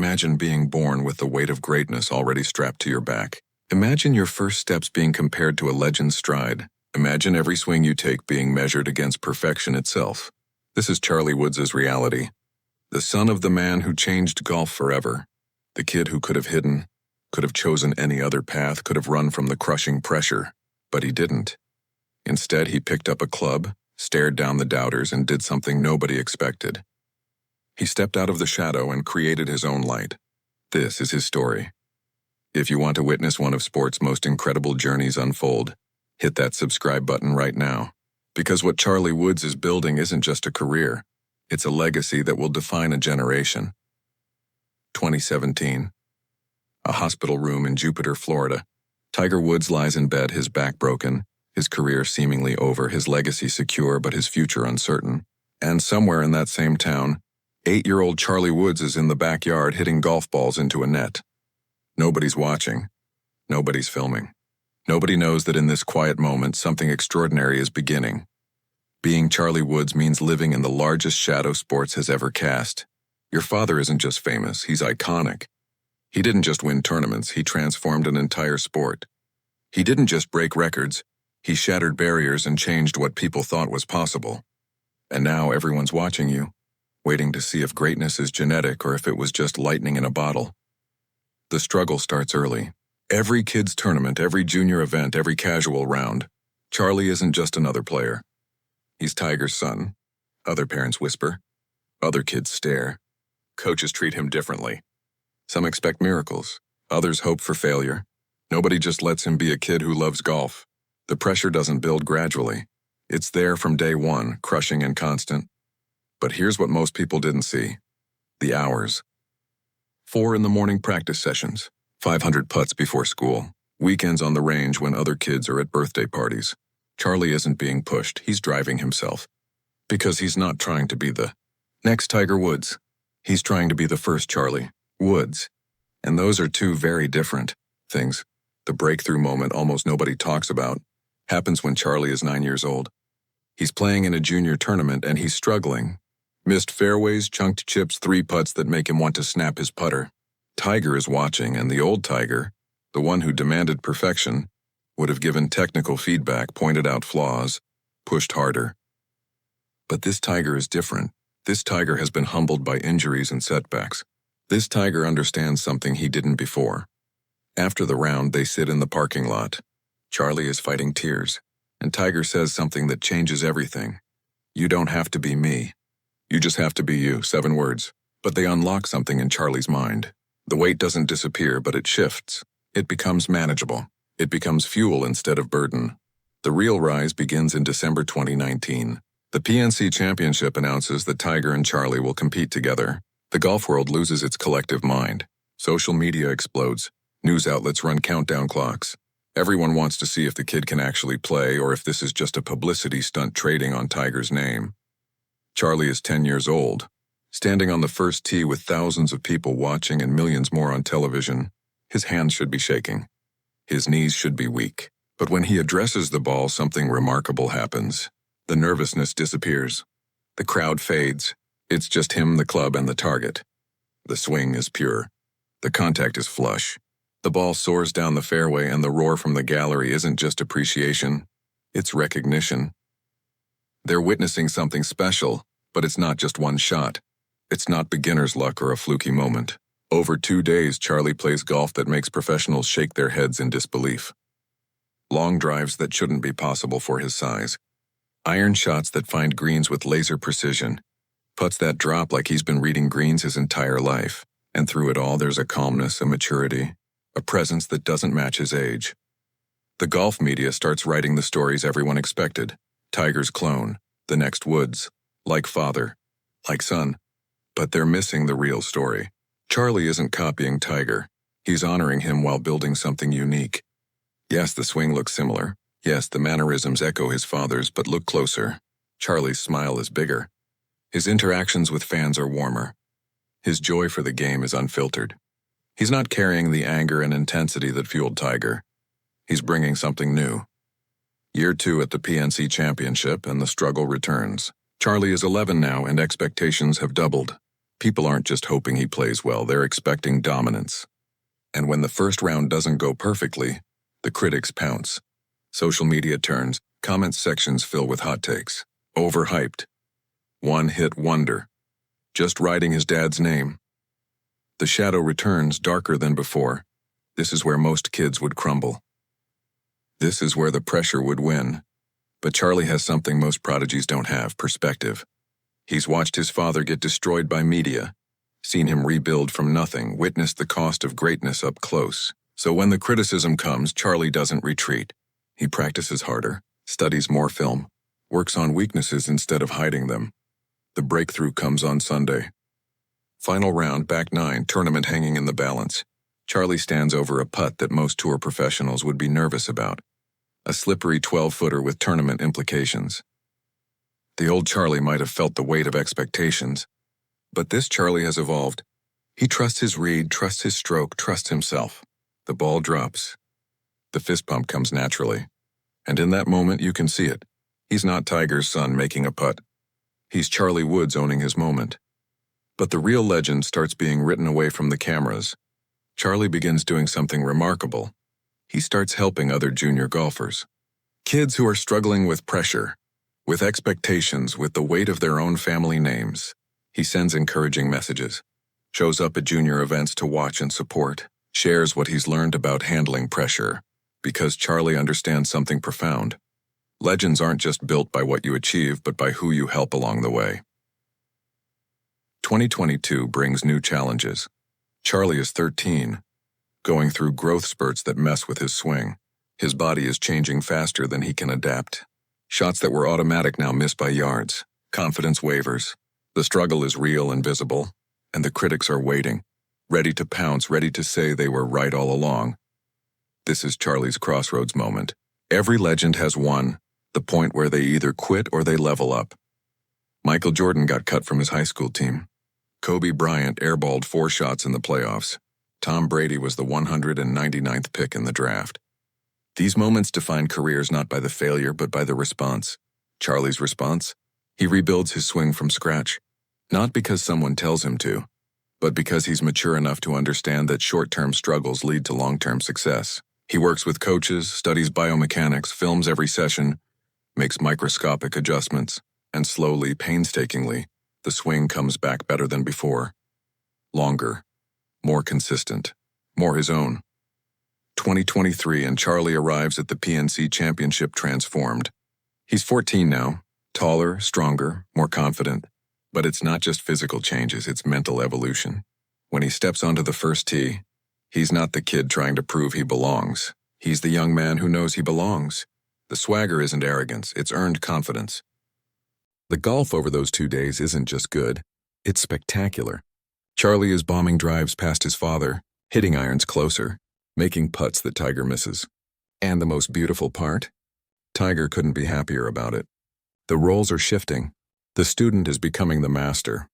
Imagine being born with the weight of greatness already strapped to your back. Imagine your first steps being compared to a legend's stride. Imagine every swing you take being measured against perfection itself. This is Charlie Woods' reality. The son of the man who changed golf forever. The kid who could have hidden, could have chosen any other path, could have run from the crushing pressure. But he didn't. Instead, he picked up a club, stared down the doubters, and did something nobody expected. He stepped out of the shadow and created his own light. This is his story. If you want to witness one of sport's most incredible journeys unfold, hit that subscribe button right now. Because what Charlie Woods is building isn't just a career, it's a legacy that will define a generation. 2017. A hospital room in Jupiter, Florida. Tiger Woods lies in bed, his back broken, his career seemingly over, his legacy secure but his future uncertain. And somewhere in that same town, 8-year-old Charlie Woods is in the backyard hitting golf balls into a net. Nobody's watching. Nobody's filming. Nobody knows that in this quiet moment, something extraordinary is beginning. Being Charlie Woods means living in the largest shadow sports has ever cast. Your father isn't just famous, he's iconic. He didn't just win tournaments, he transformed an entire sport. He didn't just break records, he shattered barriers and changed what people thought was possible. And now everyone's watching you, waiting to see if greatness is genetic or if it was just lightning in a bottle. The struggle starts early. Every kids' tournament, every junior event, every casual round. Charlie isn't just another player. He's Tiger's son. Other parents whisper. Other kids stare. Coaches treat him differently. Some expect miracles. Others hope for failure. Nobody just lets him be a kid who loves golf. The pressure doesn't build gradually. It's there from day one, crushing and constant. But here's what most people didn't see. The hours. 4 in the morning practice sessions. 500 putts before school. Weekends on the range when other kids are at birthday parties. Charlie isn't being pushed, he's driving himself. Because he's not trying to be the next Tiger Woods. He's trying to be the first Charlie Woods. And those are two very different things. The breakthrough moment almost nobody talks about happens when Charlie is 9 years old. He's playing in a junior tournament and he's struggling. Missed fairways, chunked chips, 3 putts that make him want to snap his putter. Tiger is watching, and the old Tiger, the one who demanded perfection, would have given technical feedback, pointed out flaws, pushed harder. But this Tiger is different. This Tiger has been humbled by injuries and setbacks. This Tiger understands something he didn't before. After the round, they sit in the parking lot. Charlie is fighting tears, and Tiger says something that changes everything. You don't have to be me. You just have to be you, 7 words. But they unlock something in Charlie's mind. The weight doesn't disappear, but it shifts. It becomes manageable. It becomes fuel instead of burden. The real rise begins in December 2019. The PNC Championship announces that Tiger and Charlie will compete together. The golf world loses its collective mind. Social media explodes. News outlets run countdown clocks. Everyone wants to see if the kid can actually play or if this is just a publicity stunt trading on Tiger's name. Charlie is 10 years old, standing on the first tee with thousands of people watching and millions more on television. His hands should be shaking. His knees should be weak. But when he addresses the ball, something remarkable happens. The nervousness disappears. The crowd fades. It's just him, the club, and the target. The swing is pure. The contact is flush. The ball soars down the fairway, and the roar from the gallery isn't just appreciation. It's recognition. They're witnessing something special, but it's not just one shot. It's not beginner's luck or a fluky moment. Over 2 days, Charlie plays golf that makes professionals shake their heads in disbelief. Long drives that shouldn't be possible for his size. Iron shots that find greens with laser precision. Putts that drop like he's been reading greens his entire life. And through it all, there's a calmness, a maturity, a presence that doesn't match his age. The golf media starts writing the stories everyone expected. Tiger's clone, the next Woods, like father, like son. But they're missing the real story. Charlie isn't copying Tiger. He's honoring him while building something unique. Yes, the swing looks similar. Yes, the mannerisms echo his father's, but look closer. Charlie's smile is bigger. His interactions with fans are warmer. His joy for the game is unfiltered. He's not carrying the anger and intensity that fueled Tiger. He's bringing something new. Year 2 at the PNC Championship, and the struggle returns. Charlie is 11 now, and expectations have doubled. People aren't just hoping he plays well, they're expecting dominance. And when the first round doesn't go perfectly, the critics pounce. Social media turns, comment sections fill with hot takes. Overhyped. One-hit wonder. Just writing his dad's name. The shadow returns darker than before. This is where most kids would crumble. This is where the pressure would win. But Charlie has something most prodigies don't have: perspective. He's watched his father get destroyed by media, seen him rebuild from nothing, witnessed the cost of greatness up close. So when the criticism comes, Charlie doesn't retreat. He practices harder, studies more film, works on weaknesses instead of hiding them. The breakthrough comes on Sunday. Final round, back nine, tournament hanging in the balance. Charlie stands over a putt that most tour professionals would be nervous about. A slippery 12-footer with tournament implications. The old Charlie might have felt the weight of expectations, but this Charlie has evolved. He trusts his read, trusts his stroke, trusts himself. The ball drops. The fist pump comes naturally. And in that moment, you can see it. He's not Tiger's son making a putt. He's Charlie Woods owning his moment. But the real legend starts being written away from the cameras. Charlie begins doing something remarkable. He starts helping other junior golfers. Kids who are struggling with pressure, with expectations, with the weight of their own family names. He sends encouraging messages, shows up at junior events to watch and support, shares what he's learned about handling pressure, because Charlie understands something profound. Legends aren't just built by what you achieve, but by who you help along the way. 2022 brings new challenges. Charlie is 13, going through growth spurts that mess with his swing. His body is changing faster than he can adapt. Shots that were automatic now miss by yards. Confidence wavers. The struggle is real and visible, and the critics are waiting, ready to pounce, ready to say they were right all along. This is Charlie's crossroads moment. Every legend has one, the point where they either quit or they level up. Michael Jordan got cut from his high school team. Kobe Bryant airballed 4 shots in the playoffs. Tom Brady was the 199th pick in the draft. These moments define careers not by the failure but by the response. Charlie's response? He rebuilds his swing from scratch. Not because someone tells him to, but because he's mature enough to understand that short-term struggles lead to long-term success. He works with coaches, studies biomechanics, films every session, makes microscopic adjustments, and slowly, painstakingly, the swing comes back better than before. Longer, more consistent, more his own. 2023 and Charlie arrives at the PNC Championship transformed. He's 14 now, taller, stronger, more confident. But it's not just physical changes, it's mental evolution. When he steps onto the first tee, he's not the kid trying to prove he belongs. He's the young man who knows he belongs. The swagger isn't arrogance, it's earned confidence. The golf over those 2 days isn't just good, it's spectacular. Charlie is bombing drives past his father, hitting irons closer, making putts that Tiger misses. And the most beautiful part? Tiger couldn't be happier about it. The roles are shifting. The student is becoming the master.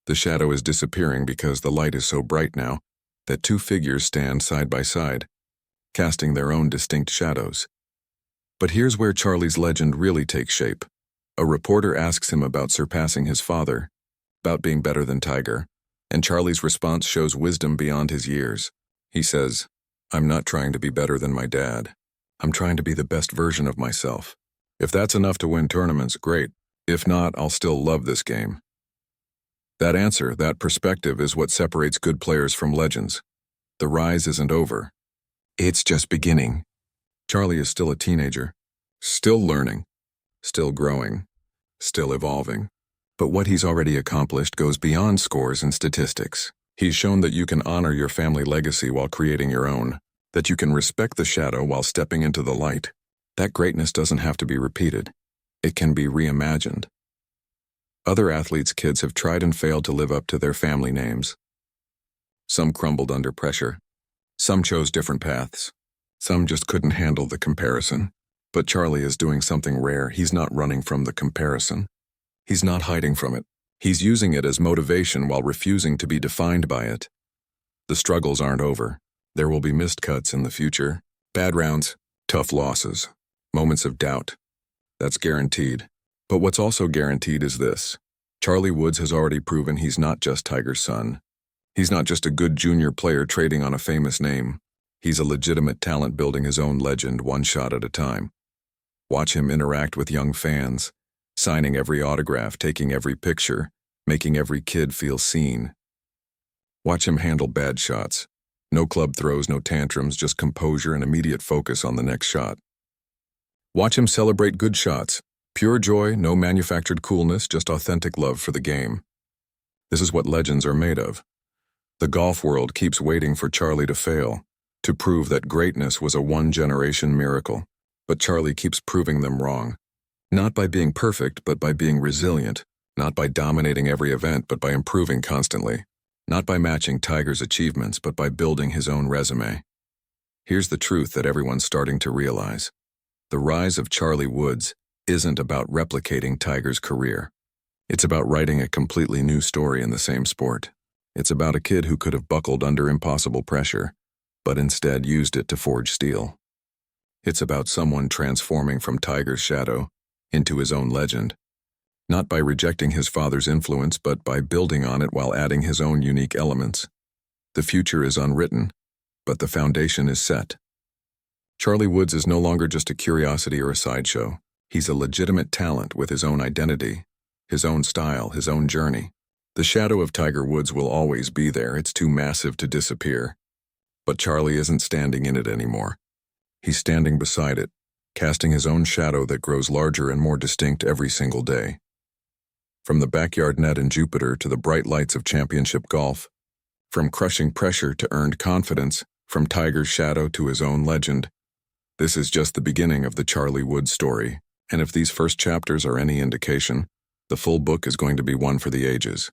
The shadow is disappearing because the light is so bright now that 2 figures stand side by side, casting their own distinct shadows. But here's where Charlie's legend really takes shape. A reporter asks him about surpassing his father, about being better than Tiger, and Charlie's response shows wisdom beyond his years. He says, "I'm not trying to be better than my dad. I'm trying to be the best version of myself. If that's enough to win tournaments, great. If not, I'll still love this game." That answer, that perspective is what separates good players from legends. The rise isn't over. It's just beginning. Charlie is still a teenager, still learning, still growing, still evolving. But what he's already accomplished goes beyond scores and statistics. He's shown that you can honor your family legacy while creating your own, that you can respect the shadow while stepping into the light. That greatness doesn't have to be repeated. It can be reimagined. Other athletes' kids have tried and failed to live up to their family names. Some crumbled under pressure. Some chose different paths. Some just couldn't handle the comparison. But Charlie is doing something rare. He's not running from the comparison. He's not hiding from it. He's using it as motivation while refusing to be defined by it. The struggles aren't over. There will be missed cuts in the future. Bad rounds, tough losses, moments of doubt. That's guaranteed. But what's also guaranteed is this: Charlie Woods has already proven he's not just Tiger's son. He's not just a good junior player trading on a famous name. He's a legitimate talent building his own legend one shot at a time. Watch him interact with young fans, signing every autograph, taking every picture, making every kid feel seen. Watch him handle bad shots. No club throws, no tantrums, just composure and immediate focus on the next shot. Watch him celebrate good shots. Pure joy, no manufactured coolness, just authentic love for the game. This is what legends are made of. The golf world keeps waiting for Charlie to fail, to prove that greatness was a one-generation miracle. But Charlie keeps proving them wrong. Not by being perfect, but by being resilient. Not by dominating every event, but by improving constantly. Not by matching Tiger's achievements, but by building his own resume. Here's the truth that everyone's starting to realize. The rise of Charlie Woods isn't about replicating Tiger's career. It's about writing a completely new story in the same sport. It's about a kid who could have buckled under impossible pressure, but instead used it to forge steel. It's about someone transforming from Tiger's shadow into his own legend, not by rejecting his father's influence, but by building on it while adding his own unique elements. The future is unwritten, but the foundation is set. Charlie Woods is no longer just a curiosity or a sideshow. He's a legitimate talent with his own identity, his own style, his own journey. The shadow of Tiger Woods will always be there. It's too massive to disappear. But Charlie isn't standing in it anymore. He's standing beside it, casting his own shadow that grows larger and more distinct every single day. From the backyard net in Jupiter to the bright lights of championship golf, from crushing pressure to earned confidence, from Tiger's shadow to his own legend, this is just the beginning of the Charlie Woods story. And if these first chapters are any indication, the full book is going to be one for the ages.